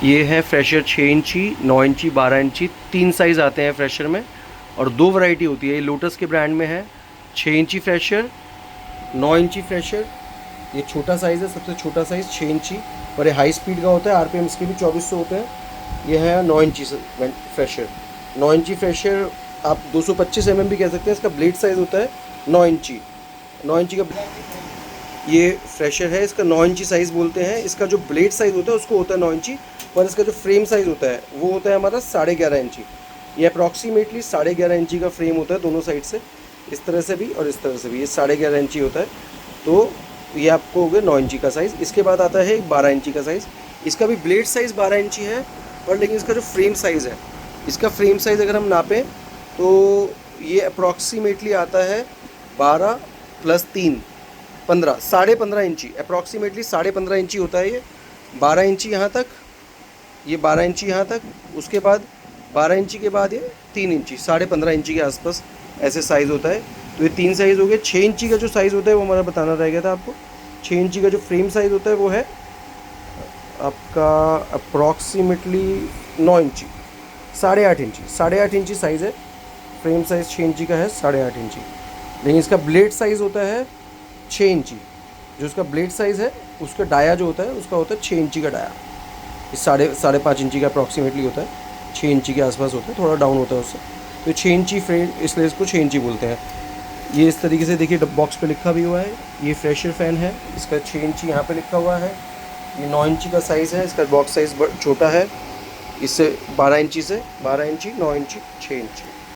ये है फ्रेशर 6 इंची, 9 इंची, 12 इंची, 3 साइज़ आते हैं फ्रेशर में और 2 वैरायटी होती है। ये लोटस के ब्रांड में है 6 इंची फ्रेशर, 9 इंची फ्रेशर। ये छोटा साइज़ है, सबसे छोटा साइज़ 6 इंची, और ये हाई स्पीड का होता है। आरपीएम इसके भी 2400 होते हैं। ये है 9 इंची फ्रेशर। 9 इंची फ्रेशर आप 225 भी कह सकते हैं। इसका ब्लेड साइज़ होता है 9 इंची। 9 इंची का ये फ्रेशर है, इसका 9 इंची साइज़ बोलते हैं। इसका जो ब्लेड साइज़ होता है उसको होता है 9 इंची, पर इसका जो फ्रेम साइज़ होता है वो होता है हमारा 11.5 इंची। ये अप्रॉक्सीमेटली 11.5 इंची का फ्रेम होता है दोनों साइड से, इस तरह से भी और इस तरह से भी। ये 11.5 इंची होता है। तो ये आपको हो गया 9 इंची का साइज़। इसके बाद आता है 12 इंची का साइज़। इसका भी ब्लेड साइज़ 12 इंची है, और लेकिन इसका जो फ्रेम साइज़ है, इसका फ्रेम साइज़ अगर हम नापें तो ये अप्रॉक्सीमेटली आता है 12 + 3 15, 15.5 इंची। अप्रॉक्सीमेटली 15.5 इंची होता है ये। 12 इंची यहाँ तक, ये 12 इंची यहाँ तक, उसके बाद 12 इंची के बाद ये 3 इंची, 15.5 इंची के आसपास ऐसे साइज़ होता है। तो ये 3 साइज़ हो गए। 6 इंची का जो साइज़ होता है वो हमारा बताना रह गया था आपको। 6 इंची का जो फ्रेम साइज़ होता है वो है आपका अप्रॉक्सीमेटली 9 इंची, 8.5 इंची। 8.5 इंची साइज़ है। फ्रेम साइज़ 6 इंची का है, 8.5 इंची। लेकिन इसका ब्लेड साइज़ होता है 6 इंची। जो उसका ब्लेड साइज़ है उसका डाया जो होता है उसका होता है 6 इंची का डाया। इस 5.5 इंची का अप्रॉक्सीमेटली होता है, 6 इंची के आसपास होता है, थोड़ा डाउन होता है उससे। तो 6 इंची फ्रेम, इसलिए इसको 6 इंची बोलते हैं। ये इस तरीके से देखिए बॉक्स पे लिखा भी हुआ है। ये फ्रेशर फ़ैन है, इसका 6 इंची यहाँ पे लिखा हुआ है। ये 9 इंची का साइज़ है, इसका बॉक्स साइज़ छोटा है इससे। 12 इंची से 12 इंची, 9 इंची, 6 इंची।